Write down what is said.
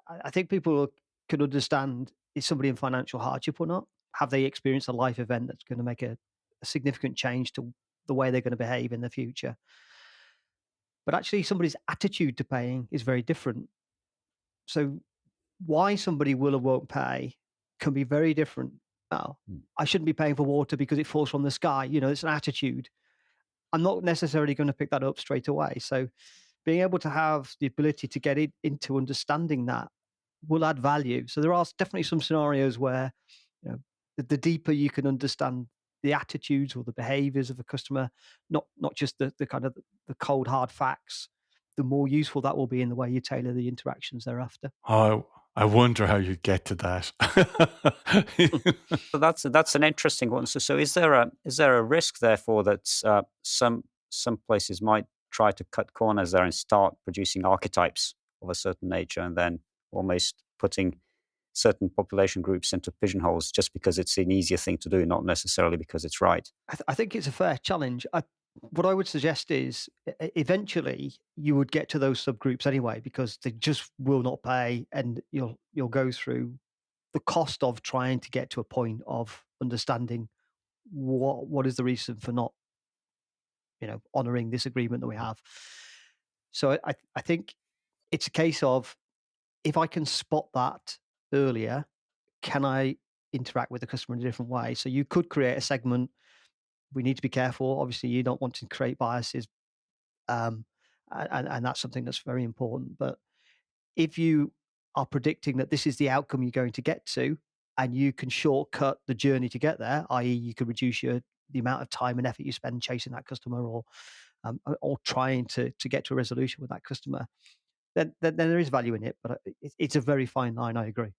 I think people can understand, is somebody in financial hardship or not? Have they experienced a life event that's going to make a significant change to the way they're going to behave in the future? But actually, somebody's attitude to paying is very different. So, why somebody will or won't pay can be very different. Oh, Mm. I shouldn't be paying for water because it falls from the sky. It's an attitude. I'm not necessarily going to pick that up straight away. So, being able to have the ability to get it into understanding that will add value. So there are definitely some scenarios where, you know, the deeper you can understand the attitudes or the behaviors of a customer, not just the kind of the cold hard facts, the more useful that will be in the way you tailor the interactions thereafter. Oh, I wonder how you get to that. So that's an interesting one. So is there a risk therefore that some places might try to cut corners there and start producing archetypes of a certain nature, and then almost putting certain population groups into pigeonholes just because it's an easier thing to do, not necessarily because it's right. I think it's a fair challenge. What I would suggest is eventually you would get to those subgroups anyway because they just will not pay, and you'll go through the cost of trying to get to a point of understanding what is the reason for not honoring this agreement that we have. So I think it's a case of, if I can spot that earlier, can I interact with the customer in a different way? So you could create a segment. We need to be careful. Obviously, you don't want to create biases, um, and that's something that's very important. But if you are predicting that this is the outcome you're going to get to, and you can shortcut the journey to get there, i.e., you could reduce the amount of time and effort you spend chasing that customer, or trying to get to a resolution with that customer, then there is value in it. But it's a very fine line. I agree.